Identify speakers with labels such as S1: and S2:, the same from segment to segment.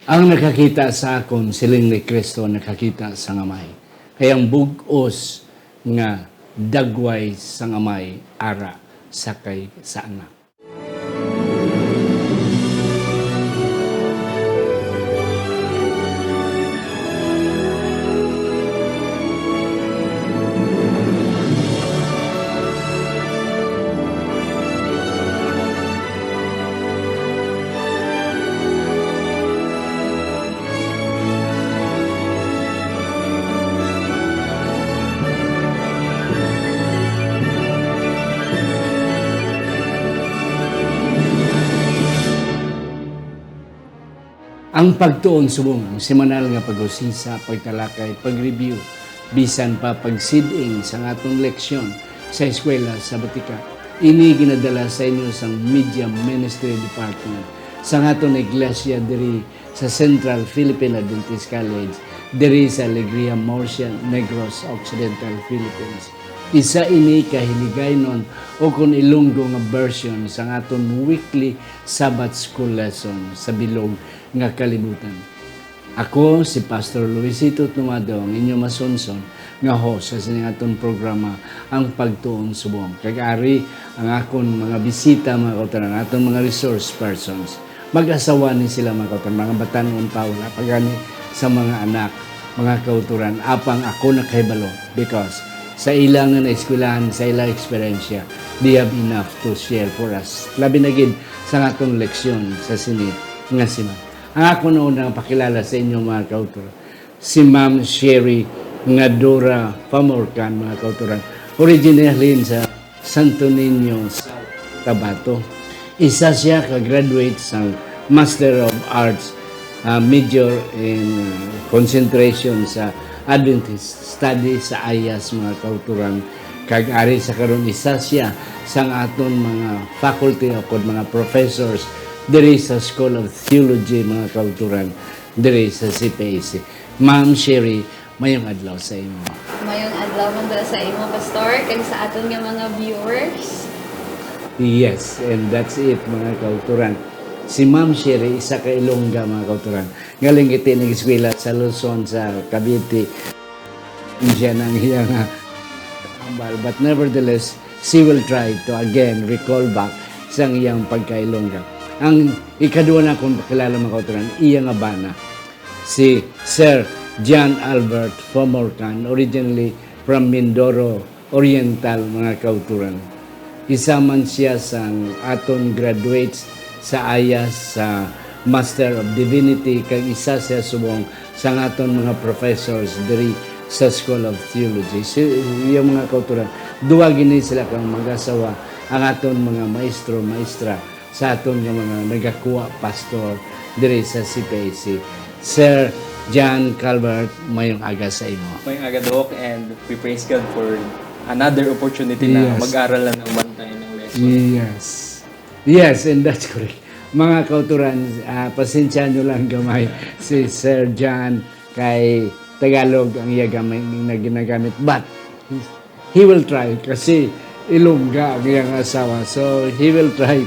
S1: Ang nakakita sa akon, siling ni Kristo nakakita sa ngamay. Kayang bugos nga dagway sa ngamay ara sakay sa anak. Ang pagtuon subong, semanal nga pag-usisa, pagtalakay, pag-review, bisan pa pagsiding sa atong leksyon sa eskwela sa Batika. Ini ginadala sa inyo sa Media Ministry Department sa atong iglesia diri sa Central Philippine Adventist College diri sa Alegria Murcia, Negros Occidental, Philippines. Isa ini kahiligaynon o kung ilunggo nga version sa aton weekly Sabbath School lesson sa bilog nga kalibutan. Ako si Pastor Luisito Tumado, ang inyong masunson nga host sa sining aton programa ang Pagtuon Subong. Kag-ari ang akon mga bisita mga kauturan, aton mga resource persons. Mag-asawa ni sila mga kauturan, mga batanon pa wala pagani sa mga anak, mga kauturan, apang ako nakahibalo because sa ilang na eskwelahan, sa ilang eksperyensya, they have enough to share for us. Labi na gid sa atong leksyon sa sinit nga si Ma'am. Ang ako na unang pakilala sa inyo mga kauturan, si Ma'am Sherry Ngadora Pamorcan mga kauturan. Originally sa Santo Niño, sa Tabato. Isa siya ka-graduate sa Master of Arts, major in concentration sa Adventist study sa IAS mga kauturan. Kag-ari sa karon isa siya sang aton mga faculty o mga professors diri sa School of Theology mga kauturan diri sa CPAC. Ma'am Sherry, mayong adlaw sa imo.
S2: Mayong adlaw man daw sa imo, Pastor, kag sa aton nga mga viewers.
S1: Yes, and that's it mga kauturan. Si Ma'am Sherry, isa ka Ilongga mga kauturan. Galing iti nag-eskwela sa Luzon, sa Cavite. Siya nang iyang ambal. But nevertheless, she will try to again recall back sa iyang pagka-Ilongga. Ang ikadua na kung pakilala mga kauturan, iya nga bana. Si Sir John Albert Fomorcan, originally from Mindoro Oriental mga kauturan. Isa man siya sa aton graduates sa IAS, sa Master of Divinity, kag isa siya subong sa aton mga professors diri sa School of Theology. So, yung mga kauturan, duwa gini sila kang mag-asawa ang aton mga maestro, maestra sa aton mga nagakuha pastor diri sa CPAC. Sir John Calvert, mayong aga sa imo.
S3: Mayong aga, Doc, and we praise God for another opportunity na mag-aral lang ng bantay ng lesson.
S1: Yes. Yes, and that's correct. Mga kauturan, pasensya nyo lang gamay si Sir John kay Tagalog ang iya gamay na ginagamit. But he will try kasi Ilongga ang iyang asawa. So he will try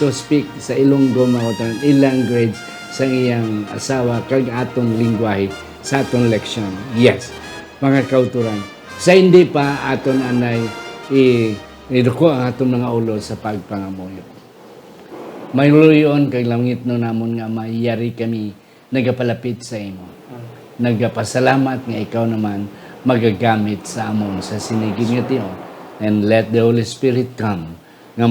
S1: to speak sa Ilonggo mga kauturan, ilang grades sa iyang asawa kag atong lingwahe sa atong leksyon. Yes, mga kauturan. Sa hindi pa aton anay iduko ang atong mga ulo sa pagpangamuyo. May luyon kay langit no namon nga maiyari kami nagapalapit sa imo. Nagapasalamat nga ikaw naman magagamit sa amon sa sinigid nga tiyon. And let the Holy Spirit come nga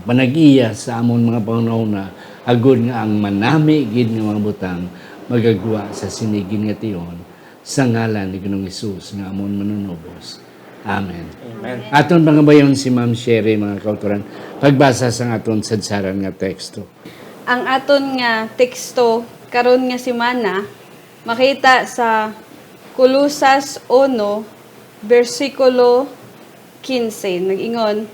S1: panag-iya sa amon mga pangunahuna agud nga ang manami gid nga mga butang magagwa sa sinigid nga tiyon sa ngalan ni Ginoong Hesus nga amon manunubos. Amen.
S3: Amen.
S1: Aton mga bayon si Ma'am Sherry mga kauturan pagbasa sa aton sadsaran nga teksto.
S2: Ang aton nga teksto karon nga semana makita sa Kolosas 1 versikulo 15 nag-ingon,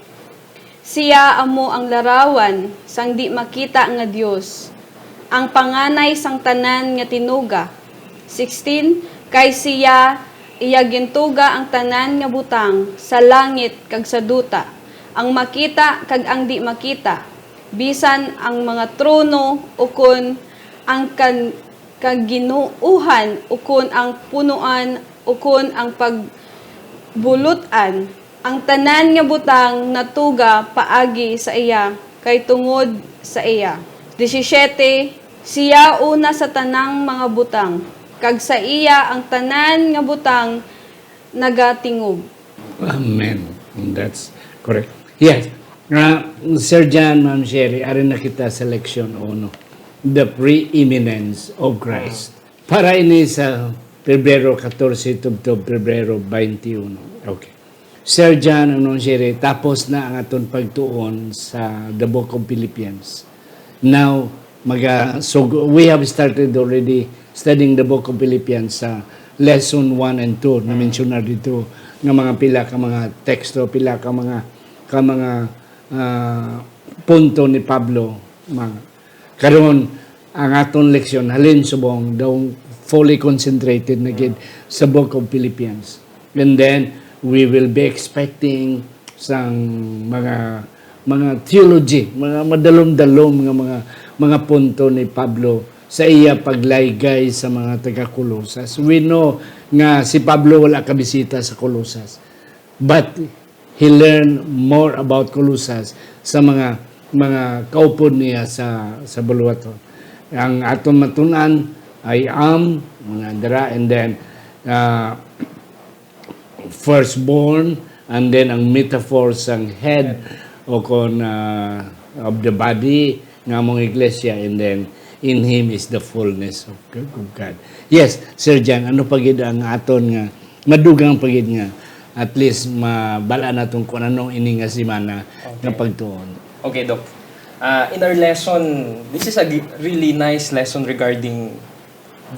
S2: siya amo ang larawan sang di makita nga Dios, ang panganay sang tanan nga tinuga. 16 kay siya iya gintuga ang tanan nga butang sa langit kag sa duta, ang makita kag ang di makita, bisan ang mga trono ukon ang kaginuuhan ukon ang punuan ukon ang pagbulutan ang tanan nga butang natuga paagi sa iya kay tungod sa iya. 17 Siya una sa tanang mga butang kag sa iya ang tanan nga butang nagatingog.
S1: Amen. That's correct. Yes. Sir John, Ma'am Sherry, arin na kita sa leksyon 1. The preeminence of Christ. Para ini sa Pebrero 14 to Pebrero 21. Okay. Sir John, Ma'am Sherry, tapos na ang aton pagtuon sa the book of Philippians. Now, so we have started already studying the book of Philippians sa lesson 1 and 2 na mention na dito ng mga pila ka mga teksto, pila ka mga punto ni Pablo. Karon ang aton leksyon halin subong daw fully concentrated na gid sa book of Philippians. And then we will be expecting sang mga theology, mga madalom-dalom mga punto ni Pablo sa iya paglaygay sa mga taga-Kolosas. We know nga si Pablo wala kabisita sa Kolosas. But he learned more about Kolosas sa mga kaupod niya sa Buluwaton. Ang aton matunan I am, mga dara, and then firstborn, and then ang metaphor sang head o kon of the body nga mong iglesia, and then in Him is the fullness of God. Yes, Sir Jan, ano pagid ang aton nga madugang pagid nga at least mabala naton kung anong ini nga semana nga pagtuon.
S3: Okay, Doc. In our lesson, this is a really nice lesson regarding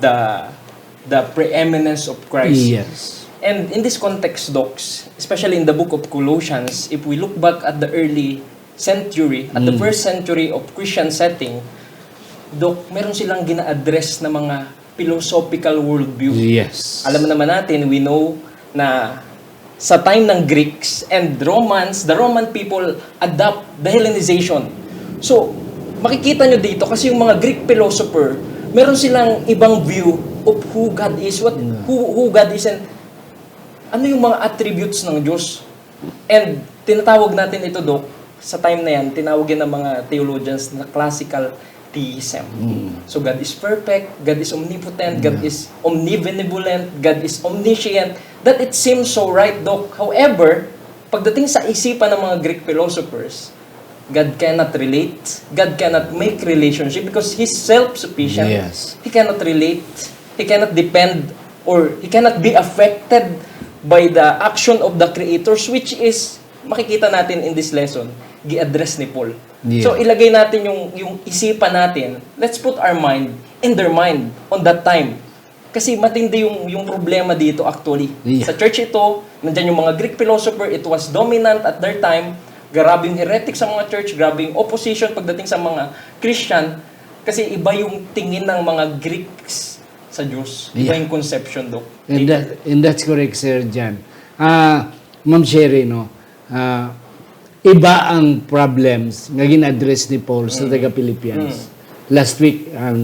S3: the preeminence of Christ.
S1: Yes.
S3: And in this context, Docs, especially in the book of Colossians, if we look back at the early century, at the first century of Christian setting, Doc, meron silang gina-address na mga philosophical worldview.
S1: Yes.
S3: Alam naman natin, we know na sa time ng Greeks and Romans, the Roman people adopt the Hellenization. So, makikita nyo dito, kasi yung mga Greek philosopher, meron silang ibang view of who God is, who God is, and ano yung mga attributes ng Diyos. And tinatawag natin ito, Doc, sa time na yan, tinawag yan ng mga theologians na classical theism. So God is perfect, God is omnipotent, God is omnibenevolent, God is omniscient. That it seems so right, Doc. However, pagdating sa isipan ng mga Greek philosophers, God cannot relate, God cannot make relationship because He's self-sufficient.
S1: Yes.
S3: He cannot relate, He cannot depend, or He cannot be affected by the action of the creators, which is, makikita natin in this lesson, gi-address ni Paul.
S1: Yeah.
S3: So, ilagay natin yung isipan natin. Let's put our mind in their mind on that time. Kasi matindi yung problema dito actually.
S1: Yeah.
S3: Sa church ito, nandyan yung mga Greek philosopher, it was dominant at their time. Grabe yung heretic sa mga church, grabe yung opposition pagdating sa mga Christian. Kasi iba yung tingin ng mga Greeks sa Diyos. Iba yung conception, Doc.
S1: And that's correct, Sir Jan. Ma'am Sherry, no? Iba ang problems nga gin-address ni Paul sa taga-Philippians. Last week, ang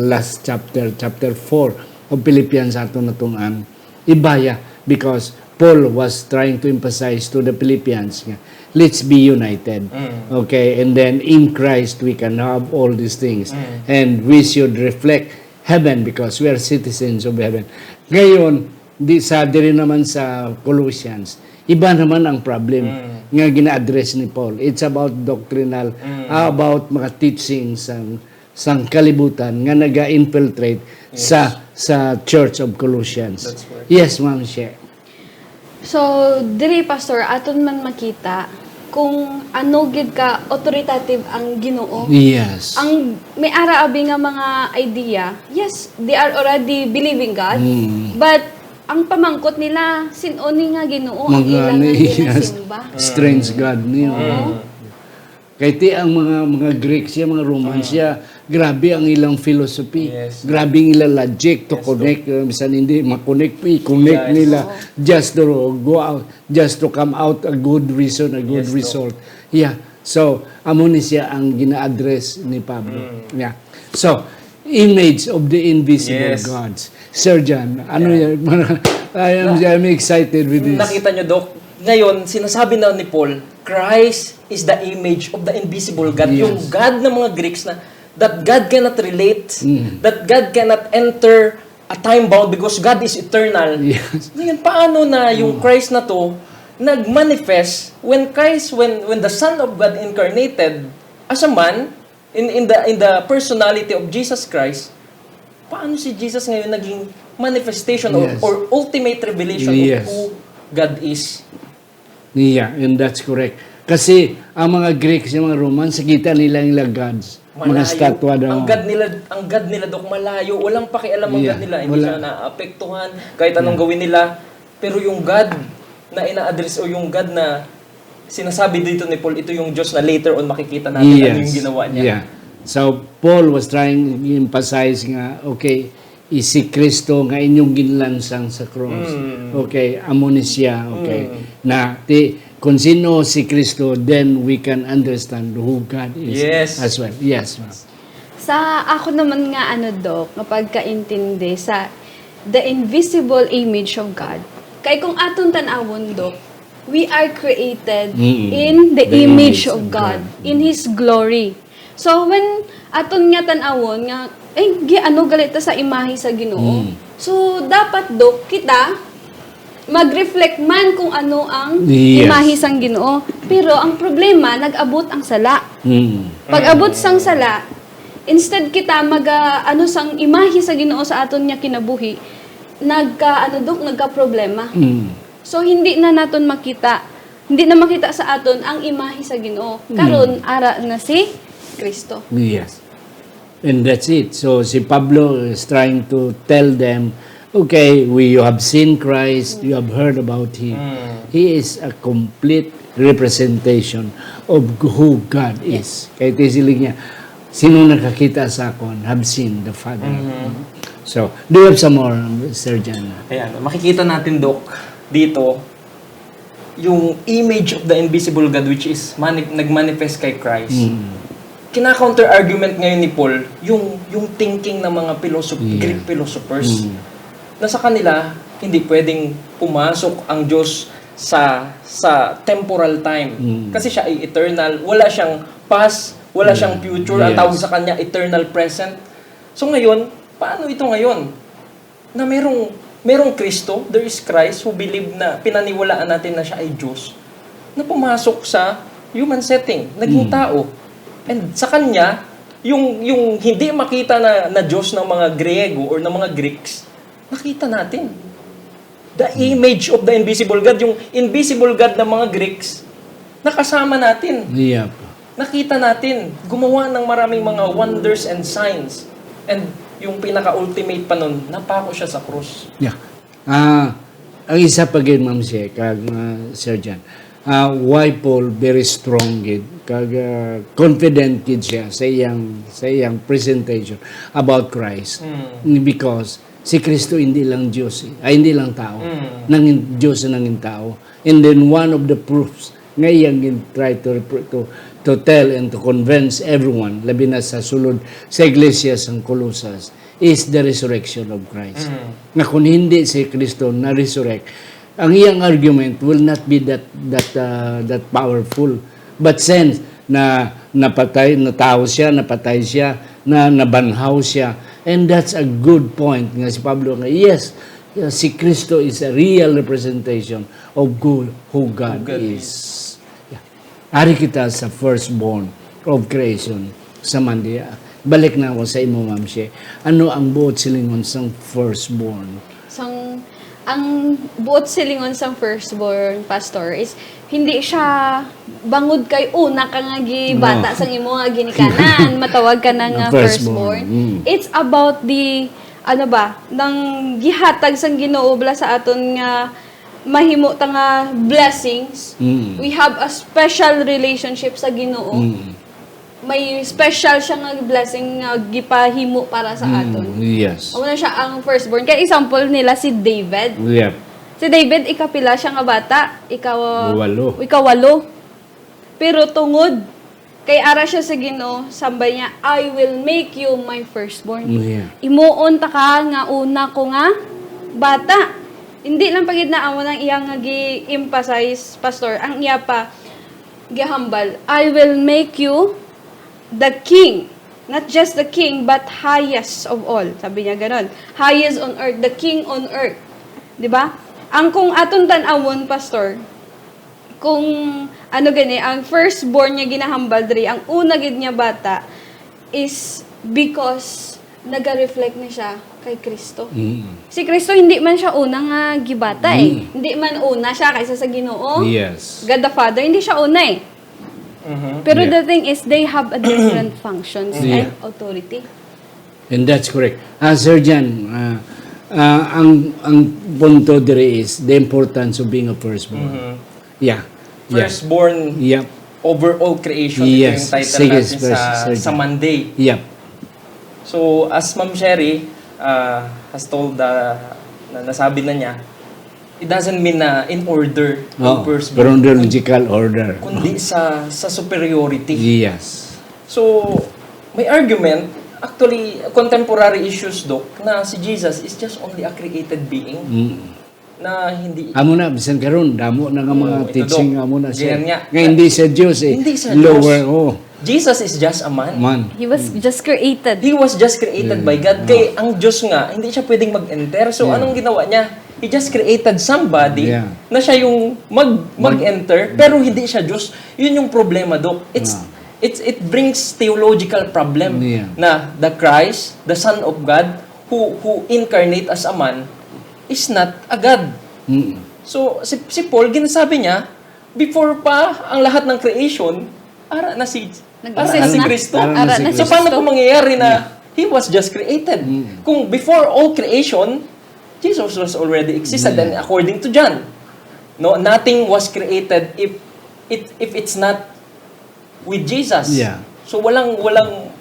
S1: last chapter 4 of Philippians ato natunan, ibaya because Paul was trying to emphasize to the Philippians nga, let's be united. Okay? And then in Christ, we can have all these things. And we should reflect heaven because we are citizens of heaven. Ngayon, diri naman sa Colossians, iba naman ang problem nga gina-address ni Paul. It's about doctrinal, about mga teachings sang kalibutan nga naga-infiltrate sa Church of Colossians.
S3: That's right.
S1: Yes, Ma'am She.
S2: So, diri pastor, aton man makita kung ano gid ka authoritative ang Ginoo.
S1: Yes.
S2: Ang may ara abi nga mga idea, yes, they are already believing God, but ang pamangkot nila sinoni nga Ginoo ang ilang ginasimba.
S1: Strange God niyo. Kaya ti ang mga Greeks siya, mga Romans siya, grabe ang ilang philosophy.
S3: Yes.
S1: Grabe ang ilang logic to connect. Misan hindi makonect, i-connect
S3: Yes.
S1: nila just to go out, just to come out a good reason, a good
S3: Yes,
S1: result. Yeah. So, amo ni siya ang gina-address ni Pablo. Yeah. So, image of the invisible
S3: Yes.
S1: gods. Sir John, ano yan? I'm excited with this.
S3: Nakita nyo, Doc, ngayon, sinasabi na ni Paul, Christ is the image of the invisible God.
S1: Yes.
S3: Yung God ng mga Greeks na that God cannot relate, that God cannot enter a time bound because God is eternal.
S1: Yes.
S3: Ngayon, paano na yung Christ na to nag-manifest when Christ, when the Son of God incarnated as a man in the personality of Jesus Christ, paano si Jesus ngayon naging manifestation
S1: Yes.
S3: or ultimate revelation
S1: Yes.
S3: of who God is?
S1: Yeah, and that's correct. Kasi ang mga Greeks, yung mga Romans, nakita nila yung gods. Mga statwa daw.
S3: Ang God nila, Dok, malayo. Walang pakialam ang
S1: Yeah,
S3: God nila. Hindi
S1: wala.
S3: siya naapektuhan kahit anong gawin nila. Pero yung God na ina-address o yung God na sinasabi dito ni Paul, ito yung Diyos na later on makikita natin ano yung ginawa niya.
S1: Yeah. So, Paul was trying to emphasize nga, okay, si Kristo nga inyong ginlansang sa cross. Okay, amo ni siya. Okay. Kung sino si Kristo, then we can understand who God is
S3: Yes.
S1: as well. Yes, ma'am.
S2: Sa ako naman nga Dok, kapag kaintindi sa the invisible image of God. Kay kung aton tanawon, Dok, we are created in the image of God, in His glory. So when aton nga tanawon nga galita sa imahe sa Ginoo. So dapat, Dok, kita mag-reflect man kung ano ang
S1: Yes.
S2: imahe sang Ginoo. Pero ang problema, nag-abot ang sala. Pag abot sang sala, instead kita sang imahe sa Ginoo sa aton nga kinabuhi, nagka-problema. So hindi na naton makita, hindi na makita sa aton ang imahe sa Ginoo. Karon ara na si Kristo.
S1: Yes. And that's it. So si Pablo is trying to tell them, okay, you have seen Christ, you have heard about Him. He is a complete representation of who God is. Kaya tisilig niya, sino nakakita sa akon, have seen the Father. So, do you have some more, Sir John?
S3: Ayan, makikita natin, Dok, dito, yung image of the invisible God which is nag-manifest kay Christ. Kina-counter argument ngayon ni Paul yung thinking ng mga Greek philosophers. Na sa kanila, hindi pwedeng pumasok ang Diyos sa temporal time. Kasi siya ay eternal. Wala siyang past, wala siyang future. Ang
S1: Yes.
S3: tawag sa kanya, eternal present. So ngayon, paano ito ngayon? Na merong Kristo, there is Christ who believe na pinaniwalaan natin na siya ay Diyos, na pumasok sa human setting, naging tao. And sa kanya, yung hindi makita na Diyos ng mga Griego or ng mga Greeks, nakita natin. The image of the invisible God, yung invisible God ng mga Greeks, nakasama natin.
S1: Yeah.
S3: Nakita natin. Gumawa ng maraming mga wonders and signs. And yung pinaka-ultimate pa nun, napako siya sa krus.
S1: Yeah. Ang isa pa gid, Ma'am She, kag Sir John. Why Paul very strong gid, kag confident gid siya sa iyang presentation about Christ. Because si Kristo hindi lang Diyos, hindi lang tao. Nangin Diyos na nangin tao. And then one of the proofs nga iyang try to tell and to convince everyone, labi na sa sulod sa iglesia sa Colossus, is the resurrection of Christ. Nga kung hindi si Kristo na resurrect, ang iyang argument will not be that powerful. But since na tao siya, napatay siya, na nabanhaw siya, and that's a good point nga si Pablo nga, yes, si Kristo is a real representation of who God is. Yeah. Ari kita sa firstborn of creation sa Mandia. Balik na ako sa imo, Ma'am She. Ano ang buot silingon sa firstborn?
S2: Ang buot silingon sa firstborn, Pastor, is hindi siya bangod kay una ka nga bata sang imo nga ginikanan, matawag ka na nga firstborn. It's about the nang gihatag sang Ginoo bala sa aton nga mahimo ta nga blessings. We have a special relationship sa Ginoo. May special siya nga blessing nga gipahimo para sa aton.
S1: Yes.
S2: Una siya ang firstborn. Kaya example nila si David.
S1: Yep.
S2: Si David, ikapila siya nga bata.
S1: Walo.
S2: Ikaw 8. Pero tungod Kay ara siya sa Ginoo, sambay niya, I will make you my firstborn.
S1: Yeah.
S2: Imuon ta ka nga una ko nga bata. Hindi lang pagid na amo nang iyang nga gi-emphasize, pastor, ang iya pa gihambal, I will make you the king. Not just the king, but highest of all. Sabi niya ganon. Highest on earth, the king on earth. 'Di ba? Ang kung aton tan-awon, pastor, kung ano gani, ang firstborn niya ginahambal diri, ang una gid niya bata is because naga-reflect na siya kay Kristo. Si Kristo hindi man siya una nga gibata eh. Hindi man una siya kaysa sa Ginoo.
S1: Yes.
S2: God the Father, hindi siya una eh. Pero
S1: Yeah.
S2: the thing is, they have a different functions
S1: Yeah.
S2: and authority.
S1: And that's correct. Sir Jan, ang punto dire is the importance of being a firstborn. Yeah.
S3: Firstborn
S1: Yep.
S3: over all creation.
S1: Yes.
S3: Ito yung title
S1: Sige,
S3: natin
S1: Sir
S3: sa
S1: Jan.
S3: Monday.
S1: Yep.
S3: So, as Ma'am Sherry has told, na nasabi na niya, it doesn't mean na in order
S1: Oh,
S3: of firstborn,
S1: chronological order.
S3: kundi sa superiority.
S1: Yes.
S3: So, may argument, actually, contemporary issues, Doc, na si Jesus is just only a created being na hindi...
S1: Amo na, bisan karon damo na nga mga
S3: ito,
S1: teaching
S3: Dok.
S1: amo na siya.
S3: Ganyan nga.
S1: Nga hindi siya Diyos eh.
S3: Hindi siya
S1: Lower,
S3: Diyos.
S1: oh.
S3: Jesus is just a man.
S1: Man.
S2: He was just created.
S3: He was just created by God. Kaya ang Diyos nga, hindi siya pwedeng mag-enter. So, anong ginawa niya? He just created somebody
S1: Yeah.
S3: na siya yung mag-enter, pero hindi siya Diyos. Yun yung problema, Doc. It brings theological problem
S1: Yeah.
S3: na the Christ, the Son of God, who incarnate as a man, is not a God. So, si Paul, ginasabi niya, before pa ang lahat ng creation, ara na si
S2: Nag-exist na.
S3: Kristo.
S1: Ara na si
S3: So,
S1: Kristo.
S3: paano po mangyayari na He was just created? Kung before all creation, Jesus was already existed. And according to John, no, nothing was created if it's not with Jesus.
S1: Yeah.
S3: So walang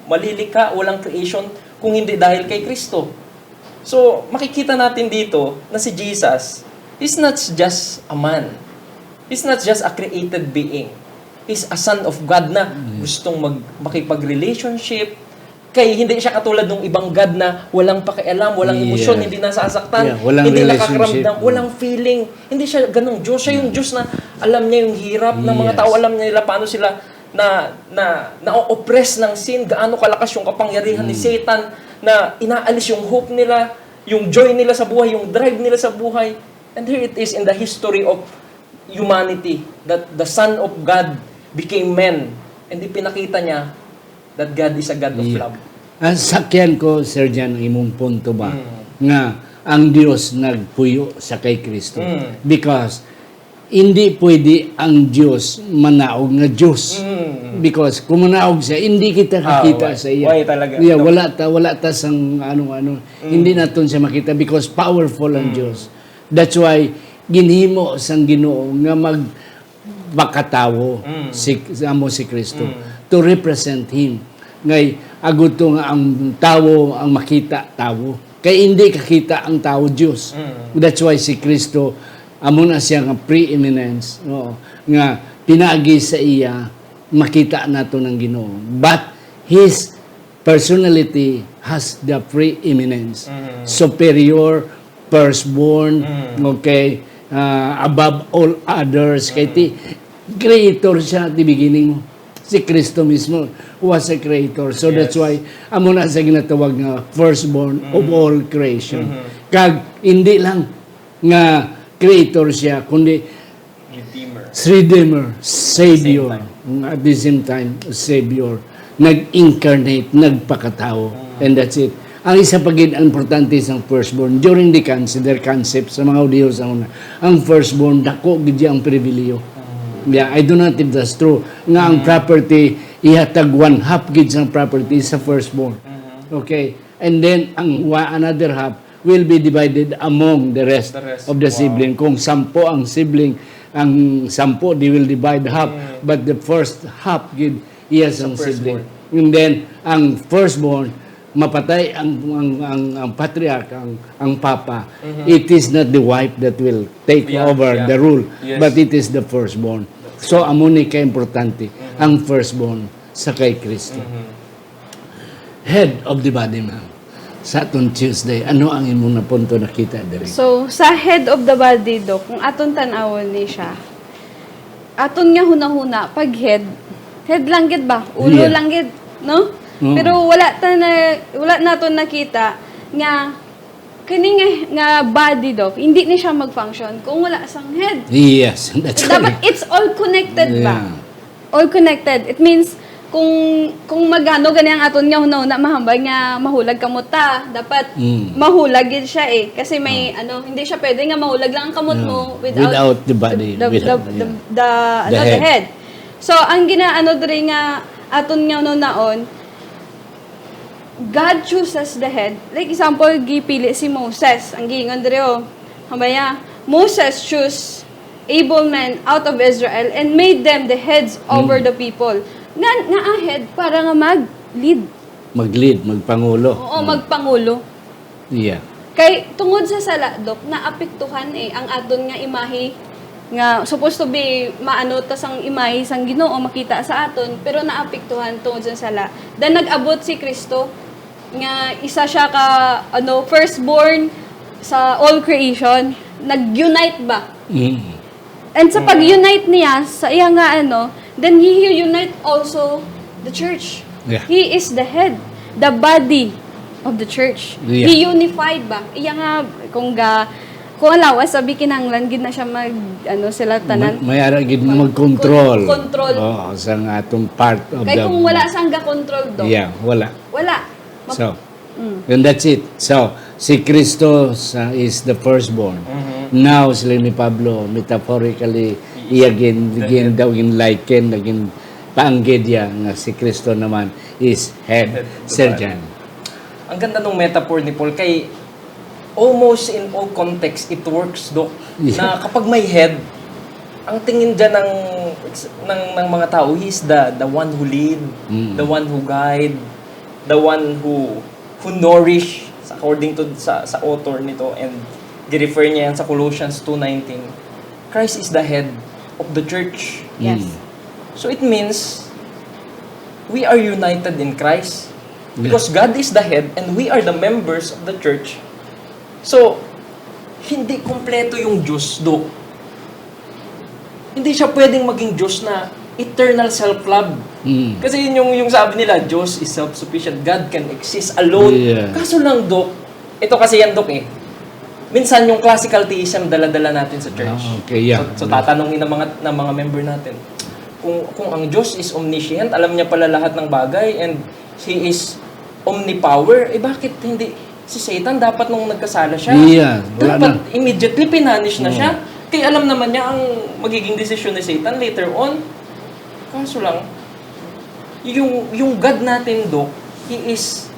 S3: malilika, walang creation kung hindi dahil kay Kristo. So makikita natin dito na si Jesus is not just a man. He's not just a created being. He's a son of God na gustong makipag-relationship. Kaya hindi siya katulad ng ibang God na walang pakialam, walang emosyon, hindi nasasaktan,
S1: Yeah, walang
S3: hindi
S1: relationship.
S3: nakakaramdam, walang feeling. Hindi siya ganung Diyos. Siya yung Diyos na alam niya yung hirap ng mga
S1: Yes.
S3: tao, alam niya nila paano sila na-oppress ng sin, gaano kalakas yung kapangyarihan ni Satan, na inaalis yung hope nila, yung joy nila sa buhay, yung drive nila sa buhay. And here it is in the history of humanity that the Son of God became man. And ipinakita niya that God is a God of love.
S1: Sakyan ko, Sir Jan, ang imong punto ba? Nga, ang Diyos nagpuyo sa kay Kristo. Because, hindi pwede ang Diyos manaog nga Diyos. Because, kung manaog siya, hindi kita kakita sa iya.
S3: Why talaga?
S1: Yeah, wala ta sang ano-ano. Hindi naton siya makita because powerful ang Diyos. That's why, ginhimo sang Ginoo nga magpakatawo si Kristo to represent Him. Ngay, aguto nga ang tao ang makita tao. Kaya hindi kakita ang tao Diyos. That's why si Kristo, amo na siya nga preeminence, no? Nga pinagi sa iya, makita nato ng Ginoo. But His personality has the preeminence. Superior, firstborn, okay, above all others. Kaya creator siya at the beginning. Si Kristo mismo was a creator. So that's why amo na sa ginatawag nga firstborn of all creation. Kag hindi lang nga creator siya, kundi Redeemer, Savior. At the same time, Savior. Nag-incarnate, nagpakatao. And that's it. Ang isa pagin ang importante sa firstborn, during the concept sa mga Hudyo sa una, ang firstborn, dako gid ang pribilehyo. Yeah, I do not think that's true. Nga ang property, ihatag one half gid sa property sa firstborn. Okay? And then, ang another half will be divided among the rest of the sibling. Kung 10 ang sibling, ang 10, they will divide half. But the first half gid iya ang sibling. And then, ang firstborn, mapatay ang patriarch, ang papa. It is not the wife that will take over the rule, but it is the firstborn. So, amo ni ka importante, ang firstborn sa kay Kristo. Head of the body, ma'am. Sa atong Tuesday, ano ang imong napunto nakita diri?
S2: So, sa head of the body, Dok, kung aton tanawon ni siya, aton nga hunahuna, pag head lang gid ba? Ulo
S1: Yeah.
S2: lang gid, no?
S1: Mm.
S2: Pero wala naton nakita nga kani nga body, Dok, hindi ni siya mag-function kung wala sang head.
S1: Yes, that's
S2: Dapat
S1: correct.
S2: it's all connected ba?
S1: Yeah.
S2: All connected. It means kung magano gani ang aton nga hunahuna mahambay nga mahulag kamot ta, dapat mahulag gid siya eh kasi may hindi siya pwede nga mahulag lang ang kamot mo
S1: Without the body,
S2: the
S1: head.
S2: head. So ang ginaano diri nga aton nga naon, God chooses the head. Like example, gipili si Moses. Ang giingon diri hambaya, Moses chose able men out of Israel and made them the heads over the people. Nga ahead para nga mag-lead.
S1: Mag-lead, magpangulo.
S2: Oo, magpangulo.
S1: Yeah.
S2: Kay tungod sa sala, Dok, naapektuhan ang aton nga imahe nga supposed to be maano ta sang imahe sang Ginoo makita sa aton pero naapektuhan tungod sa sala. Then nag-abot si Kristo nga isa siya ka firstborn sa all creation, nag-unite ba? And sa pag-unite niya sa iya nga then he unite also the church.
S1: Yeah.
S2: He is the head, the body of the church.
S1: Yeah.
S2: He unified ba? Iya nga kung alawas sabi kinahanglan gid na siya sila tanan.
S1: May ara gid mag-control.
S2: Control.
S1: Oo, sa atong part of
S2: Kay
S1: the...
S2: kung wala sang ga-control do.
S1: Yeah, wala.
S2: Wala.
S1: So, and that's it. So, si Kristo is the firstborn. Now, sila ni Pablo, metaphorically, again daw in liken, naging paanggid niya nga si Kristo naman is head surgeon.
S3: Ang ganda ng metaphor ni Paul kay almost in all context it works, Dok.
S1: Yeah.
S3: Na kapag may head, ang tingin dyan ng mga tao, he's the one who lead, the one who guide, the one who nourish, according to sa author nito, and gi-refer niya yan sa Colossians 2:19. Christ is the head of the church.
S2: Yes.
S3: So it means we are united in Christ because God is the head and we are the members of the church. So, hindi kompleto yung Diyos, Dok. Hindi siya pwedeng maging Diyos na eternal self-love. Kasi yun yung sabi nila, Diyos is self-sufficient. God can exist alone.
S1: Yeah.
S3: Kaso lang, Dok, ito kasi yan, Dok minsan yung classical theism dala-dala natin sa church.
S1: Okay, yeah.
S3: So tatanungin ng mga member natin. Kung ang Diyos is omniscient, alam niya pala lahat ng bagay and He is omnipower, bakit hindi si Satan dapat nung nagkasala siya?
S1: Yeah, wala
S3: dapat
S1: na.
S3: immediately pinanish na siya. Kaya alam naman niya ang magiging desisyon ni Satan later on. Kaso lang, yung God natin, Dok, He is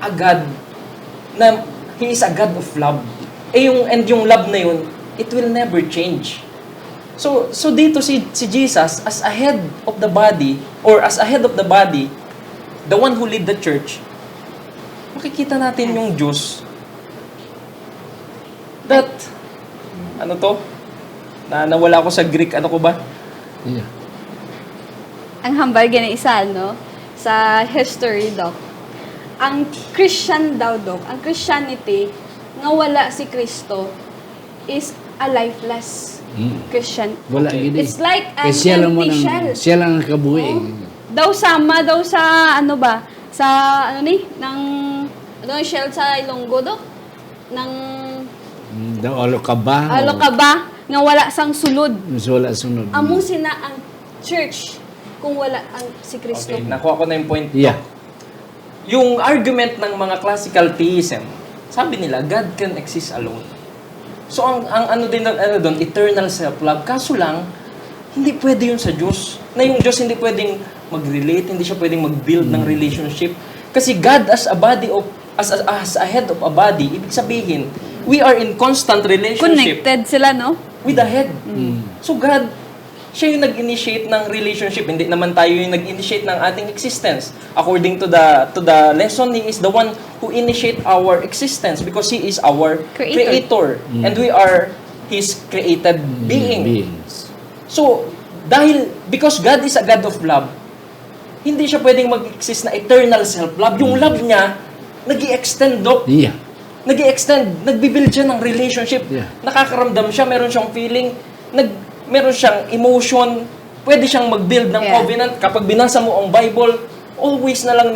S3: a God of love. Yung love na yun, it will never change. So dito si Jesus as a head of the body, or as a head of the body, the one who lead the church, makikita natin yung Diyos that, nawala ko sa Greek, ano ko ba?
S1: Yeah.
S2: Ang hambal gani isa sa history, Dok. Ang Christian daw, Dok, ang Christianity nga wala si Kristo is a lifeless Christian.
S1: Wala
S3: Okay.
S1: gid.
S2: It's like an
S1: Kaya siya lang
S2: empty shell.
S1: siya lang ang kabuhi.
S2: Daw sama daw sa sa ng shell sa Ilonggo, Dok? Ng
S1: Alo ka ba?
S2: alo ka ba nga wala sang sulod.
S1: Wala sunod.
S2: Amo sina ang church kung wala ang si Kristo.
S3: Okay, nakuha ko na yung point.
S1: Yeah.
S3: Yung argument ng mga classical theism, sabi nila, God can exist alone. So, ang doon, eternal self-love. Kaso lang, hindi pwede yun sa Diyos. Na yung Diyos hindi pwedeng mag-relate, hindi siya pwedeng mag-build ng relationship. Kasi God as a head of a body, ibig sabihin, we are in constant relationship
S2: Connected sila, no?
S3: with the head. So God, siya yung nag-initiate ng relationship. Hindi naman tayo yung nag-initiate ng ating existence. According to the lesson, He is the one who initiate our existence because He is our creator. And we are His created beings. So, because God is a God of love, hindi siya pwedeng mag-exist na eternal self-love. Yung love niya, nag-i-extend, Dok.
S1: Yeah.
S3: Nag-i-extend, nagbibuild siya ng relationship.
S1: Yeah.
S3: Nakakaramdam siya, meron siyang feeling, meron siyang emotion, pwede siyang mag-build ng
S2: Yeah.
S3: covenant. Kapag binasa mo ang Bible, always na lang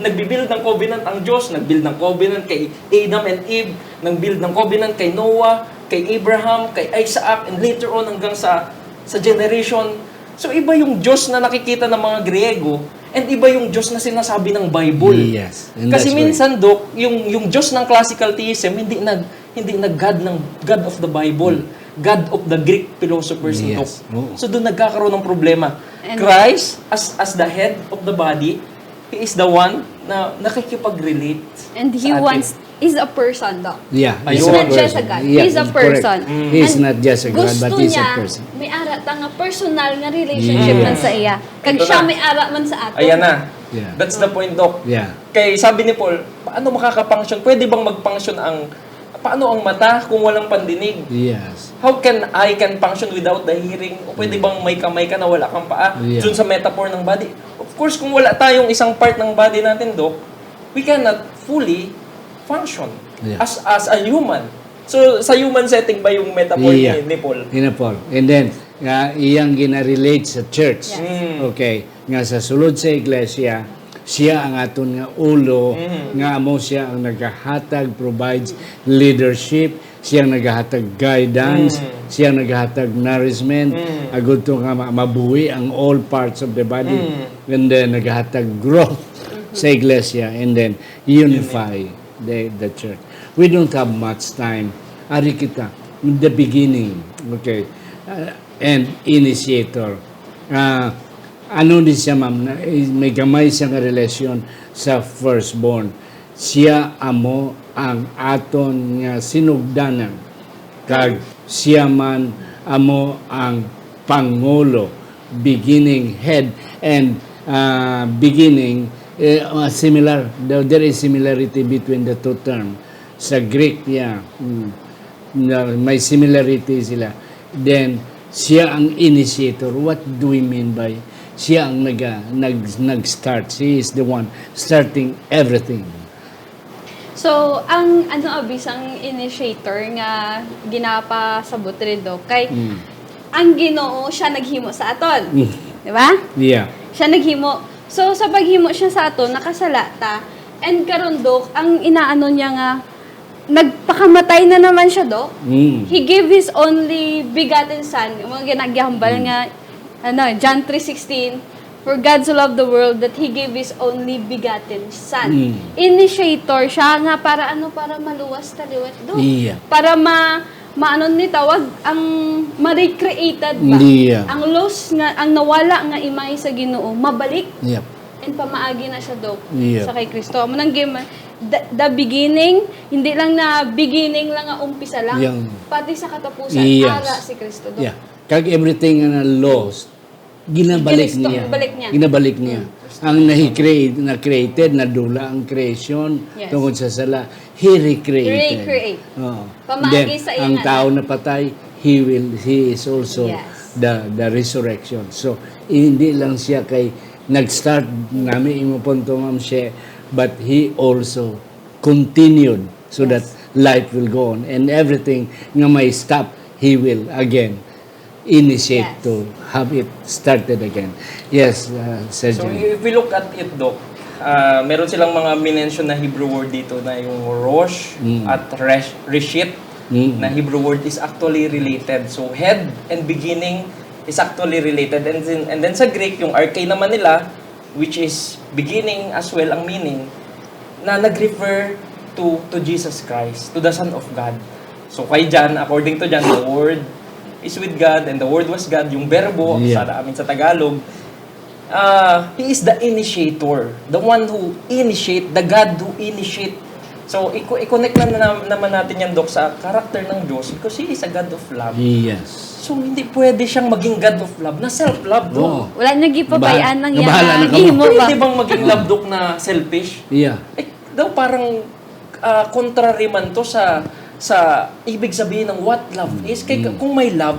S3: nagbibuild ng covenant ang Diyos. Nag-build ng covenant kay Adam and Eve, nag-build ng covenant kay Noah, kay Abraham, kay Isaac, and later on hanggang sa generation. So iba yung Diyos na nakikita ng mga Griego, and iba yung Diyos na sinasabi ng Bible.
S1: Yes. And
S3: Kasi
S1: that's
S3: minsan, Dok, yung Diyos ng classical theism, hindi nag God of the Bible, God of the Greek philosophers,
S1: Yes.
S3: Dok.
S1: Oo.
S3: So doon nagkakaroon ng problema.
S2: And-
S3: Christ, as the head of the body, He is the one na nakikipag-relate
S2: And He
S3: sa atin.
S2: wants, is a person, Doc.
S1: Yeah.
S3: He's
S1: it's
S3: not
S2: just a
S1: person.
S2: God.
S1: Yeah,
S2: He's a
S1: correct.
S2: person.
S1: He's
S2: And
S1: not just a God, but
S2: gusto
S1: he's
S2: niya,
S1: a person.
S2: may ara ta nga personal nga relationship
S1: Yeah.
S2: man sa iya. Kag
S3: Ito
S2: siya
S3: na.
S2: may ara man sa ato.
S3: Ayan na.
S1: Yeah.
S3: That's the point, Doc.
S1: Yeah.
S3: Kay sabi ni Paul, paano makaka-function? Pwede bang mag-function paano ang mata kung walang pandinig?
S1: Yes.
S3: How can I can function without the hearing? O pwede bang may kamay ka na wala kang paa?
S1: Yeah.
S3: Dun sa metaphor ng body. Of course, kung wala tayong isang part ng body natin, Doc, we cannot fully function
S1: Yeah.
S3: as a human. So, sa human setting ba yung metaphor
S1: Yeah.
S3: ni Paul?
S1: Ina Paul. And then, iyang gina-relate sa church.
S2: Yes.
S1: Okay. Nga sa sulod sa iglesia, siya ang aton nga ulo, nga amo siya ang naghahatag, provides leadership, siya ang naghahatag guidance, siya ang naghahatag nourishment, agud to nga mabuhi ang all parts of the body. And then naghahatag growth sa iglesia, and then unify the church. We don't have much time. Ari kita, in the beginning, okay, and initiator. Ano din siya, ma'am, may gamay siyang relasyon sa firstborn. Siya amo ang aton nga sinugdanan. Kag siya man amo ang pangulo, beginning, head, and beginning, similar, there is similarity between the two terms. Sa Greek, yeah, may similarity sila. Then, siya ang initiator. What do we mean by siya ang nag-start? She is the one starting everything.
S2: So, ang abisang initiator nga ginapasabot rin do kay ang Ginoo siya naghimo sa aton. Di ba?
S1: Yeah.
S2: Siya naghimo. So, sa paghimo siya sa aton, nakasalata. And karon Dok, ang inaano niya nga, nagpakamatay na naman siya, Dok. He gave His only begotten Son. Yung mga ginagyahambal nga, John 3:16, for God so loved the world that He gave His only begotten Son. Initiator siya nga para para maluwas taliwat, Dok.
S1: Yeah.
S2: Para maano ni tawag ang ma-recreated ba?
S1: Yeah.
S2: Ang loss nga, ang nawala nga imay sa Ginoo, mabalik
S1: Yep.
S2: and pamaagi na siya, Dok,
S1: Yeah.
S2: sa kay Kristo. Amo nang game, the beginning, hindi lang na beginning lang nga umpisa lang,
S1: Yang-
S2: pati sa katapusan,
S1: Yes.
S2: ara si Kristo, Dok.
S1: Yeah. Kag everything na lost, ginabalik
S2: Kristo,
S1: niya.
S2: balik niya.
S1: Ginabalik niya. Ang na-created, nadula ang creation
S2: Yes.
S1: tungkol sa sala. He recreated.
S2: Recreate.
S1: Oo.
S2: Pamaagi
S1: Then,
S2: sa
S1: ang
S2: iyang
S1: tao na patay, he is also
S2: Yes.
S1: the resurrection. So, hindi lang siya kay nag-start namin imo punto, Ma'am She, but he also continued so that life will go on, and everything nga may stop, he will again initiate
S2: Yes.
S1: to have it started again. Yes, Sir
S3: So,
S1: John.
S3: if we look at it, Doc, meron silang mga minention na Hebrew word dito na yung Rosh at Reshit na Hebrew word is actually related. So, head and beginning is actually related. And then sa Greek, yung arche naman nila, which is beginning as well ang meaning, na nag-refer to Jesus Christ, to the Son of God. So, kay John, according to John, the Word is with God and the Word was God, yung verbo
S1: Yeah.
S3: sa amin sa Tagalog, He is the initiator, the one who initiate, the God who initiate. So, i-connect naman natin yan, Dok, sa character ng Diyos because He is a God of love.
S1: Yes.
S3: So, hindi pwede siyang maging God of love na self-love, Dok.
S1: Oo.
S2: Wala niya gipabayaan ng yan
S1: Nabahala na
S2: na
S1: ka mo.
S2: gihimo ba?
S3: Pwede bang maging love, Dok, na selfish?
S1: Yeah.
S3: Daw parang contrary man to sa ibig sabihin ng what love is. Kaya kung may love,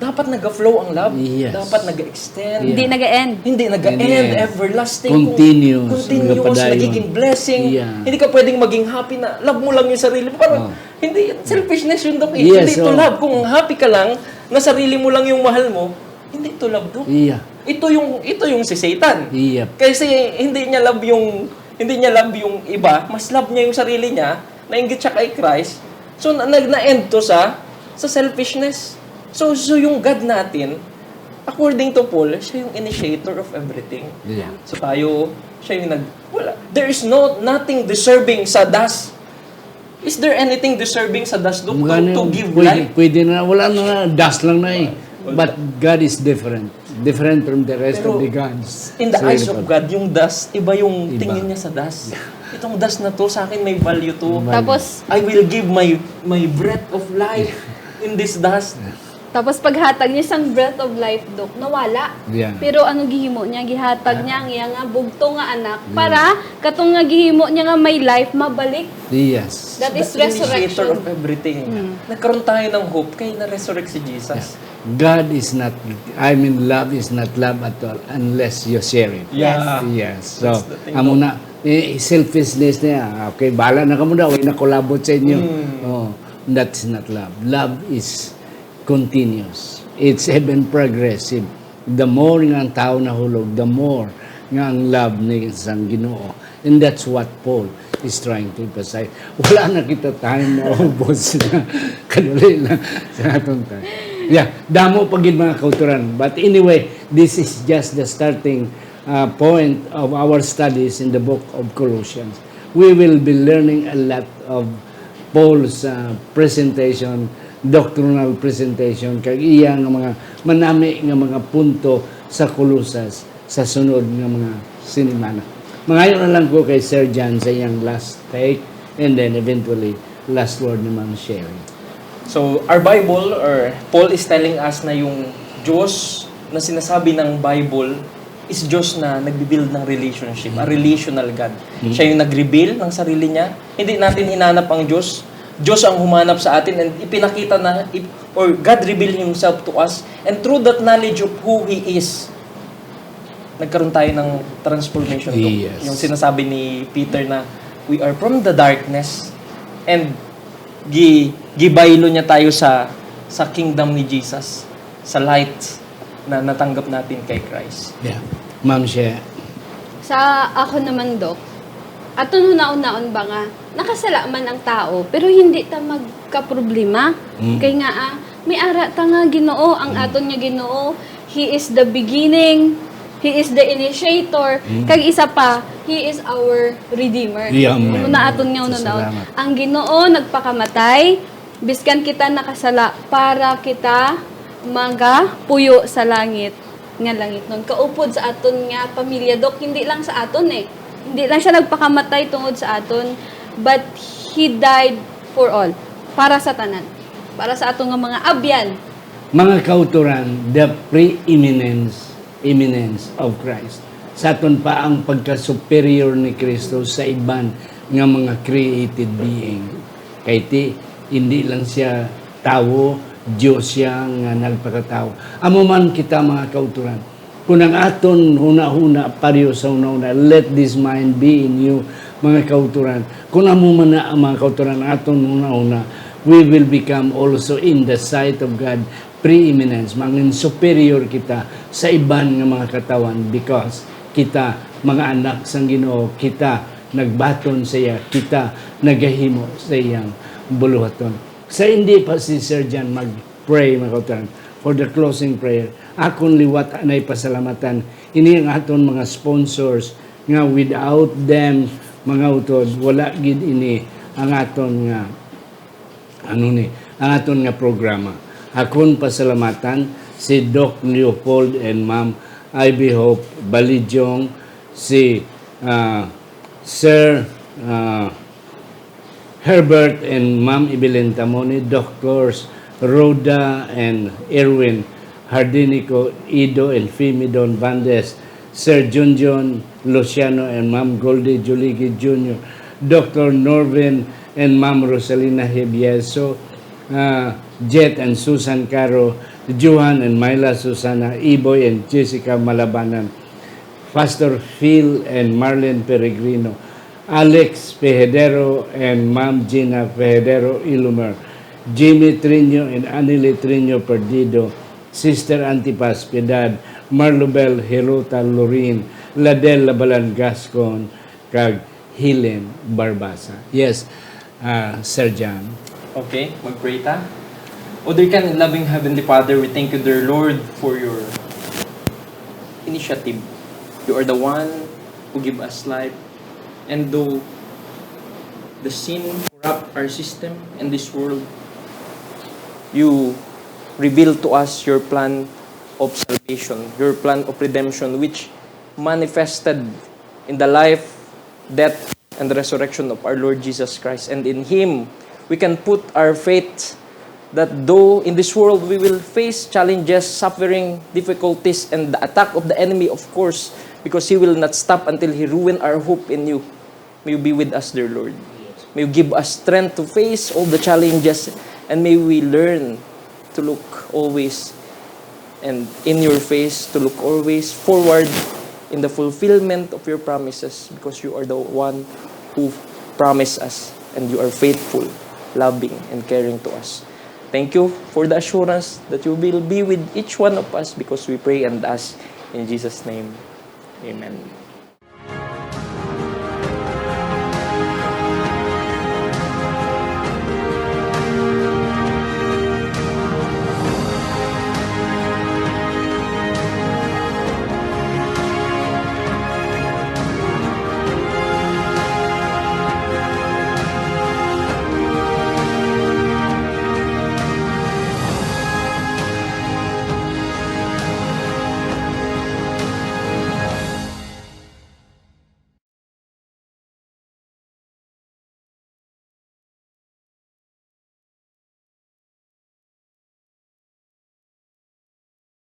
S3: dapat nag-flow ang love.
S1: Yes.
S3: Dapat nag-extend.
S2: Hindi nag-end.
S3: Hindi nag-end,
S1: Hindi.
S3: everlasting.
S1: Continuous.
S3: Continuous,
S1: Napadayon.
S3: nagiging blessing.
S1: Yeah.
S3: Hindi ka pwedeng maging happy na love mo lang yung sarili mo. Parang, hindi, selfishness yun, Dok.
S1: Yes,
S3: Hindi ito
S1: oh.
S3: love. Kung happy ka lang, na sarili mo lang yung mahal mo, hindi ito love, Dok.
S1: Iya.
S3: Ito yung si Satan.
S1: Iya.
S3: Kasi hindi niya love yung iba, mas love niya yung sarili niya, nainggit siya kay Christ. So na-end to sa selfishness. So yung God natin, according to Paul, siya yung initiator of everything.
S1: Yeah.
S3: So siya yung there is nothing deserving sa dust. Is there anything deserving sa dust to give life?
S1: Pwede na, wala na, dust lang na eh. But God is different. Different from the rest
S3: Pero
S1: of the gods.
S3: In the
S1: So,
S3: eyes of God, yung dust, iba yung
S1: Iba.
S3: tingin niya sa dust. Itong dust na to, sa akin may value to.
S2: Tapos,
S3: I will give my breath of life in this dust.
S2: paghatag niya isang breath of life, Dok, nawala.
S1: Yeah.
S2: Pero ano gihimo niya? Gihatag niya ang iya nga bugto nga anak para katong nga gihimo niya nga may life mabalik.
S1: Yes.
S2: That is
S3: That's the initiator of
S2: resurrection.
S3: everything. Nagkaroon tayo ng hope kaya na-resurrect si Jesus.
S1: God is not, love is not love at all unless you share it.
S3: Yeah.
S1: Yes. So,
S3: That's the thing,
S1: amo na, selfishness niya. Okay, bahala na ka muna. Huwag na kolabot sa inyo. Oh, that's not love. Love is continuous. It's even progressive. The more nga ang tao nahulog, the more nga ang love ni isang Ginoo. And that's what Paul is trying to emphasize. Wala na kita time na ubos na kadali lang sa atong time. Yeah, damo pagid mga kauturan. But anyway, this is just the starting point of our studies in the book of Colossians. We will be learning a lot of Paul's presentation, doctrinal presentation, kag iya nga mga manami nga mga punto sa Colossus sa sunod nga mga sinimana. Mangayon na lang ko kay Sir John sa iyang last take and then eventually last word ni Ma'am Sherry.
S3: So, our Bible, or Paul is telling us na yung Diyos na sinasabi ng Bible is Diyos na nagbibuild ng relationship, a relational God. Siya yung nag-reveal ng sarili niya. Hindi natin hinanap ang Diyos. Diyos ang humanap sa atin and ipinakita na, or God revealed Himself to us. And through that knowledge of who He is, nagkaroon tayo ng transformation.
S1: Yes.
S3: Yung sinasabi ni Peter na, we are from the darkness and gibaylo niya tayo sa kingdom ni Jesus, sa light na natanggap natin kay Christ.
S1: Yeah. Ma'am Sherry.
S2: Sa ako naman, Dok, ato naon-naon ba nga, nakasala man ang tao, pero hindi ta magka-problema. Kaya nga, may ara ta nga Ginoo, ang aton nga Ginoo, He is the beginning, He is the initiator, kag isa pa, He is our Redeemer.
S1: Yeah, amen.
S2: Muna aton nga naon.
S1: Salamat.
S2: Ang Ginoo nagpakamatay, biskan kita nakasala para kita magapuyo sa langit nga langit nun. Kaupod sa aton nga pamilya, Dok, hindi lang sa aton eh. Hindi lang siya nagpakamatay tungod sa aton, but He died for all. Para sa tanan. Para sa aton nga mga abyan.
S1: Mga kauturan, the preeminence of Christ. Sa aton pa ang pagka-superior ni Kristo sa iban nga mga created being. Kay ti, hindi lang siya tao, Diyos siya nga nagpakatao. Amo man kita mga kauturan. Kung ang aton huna-huna, pariyo sa una-una, let this mind be in you, mga kauturan. Kung amo man na ang mga kauturan, aton huna-huna, we will become also in the sight of God preeminence, mangin superior kita sa iban nga mga katawan because kita mga anak sang Ginoo, kita nagbaton sa iya, kita nagahimo sa iyang buluhaton. Sa hindi pa si Sir John mag-pray mga kauturan for the closing prayer, akong liwat anay pasalamatan ini ang aton mga sponsors nga without them mga utod wala gid ini ang aton nga ang aton nga programa. Akon pasalamatan si Doc Leopold and Ma'am Ivy Hope Balidyong, si Sir Herbert and Ma'am Ibelen Tamoni, Doctors Rhoda and Erwin Hardinico, Ido and Fimi Don Vandes, Sir Junjun Luciano and Ma'am Goldie Juligi Jr., Dr. Norvin and Ma'am Rosalina Hebieso, Jet and Susan Caro, Johan and Myla Susana, Iboy and Jessica Malabanan, Pastor Phil and Marlene Peregrino, Alex Pejadero and Ma'am Gina Pejadero Ilumer, Jimmy Trino and Anile Trino Perdido, Sister Antipas Piedad, Marlobel Heruta Lorin, Ladel Labalan Gascon, kag Helen Barbasa. Yes, Sir John.
S3: Okay, mag-pray ta. O dear kind and loving Heavenly Father, we thank you, dear Lord, for your initiative. You are the one who give us life. And though the sin corrupt our system and this world, you reveal to us your plan of salvation, your plan of redemption, which manifested in the life, death, and the resurrection of our Lord Jesus Christ. And in Him, we can put our faith that though in this world we will face challenges, suffering, difficulties, and the attack of the enemy, of course, because he will not stop until he ruin our hope in you. May you be with us, dear Lord. May you give us strength to face all the challenges, and may we learn to look always and in your face, to look always forward in the fulfillment of your promises, because you are the one who promised us, and you are faithful, loving, and caring to us. Thank you for the assurance that you will be with each one of us, because we pray and ask in Jesus' name. Amen.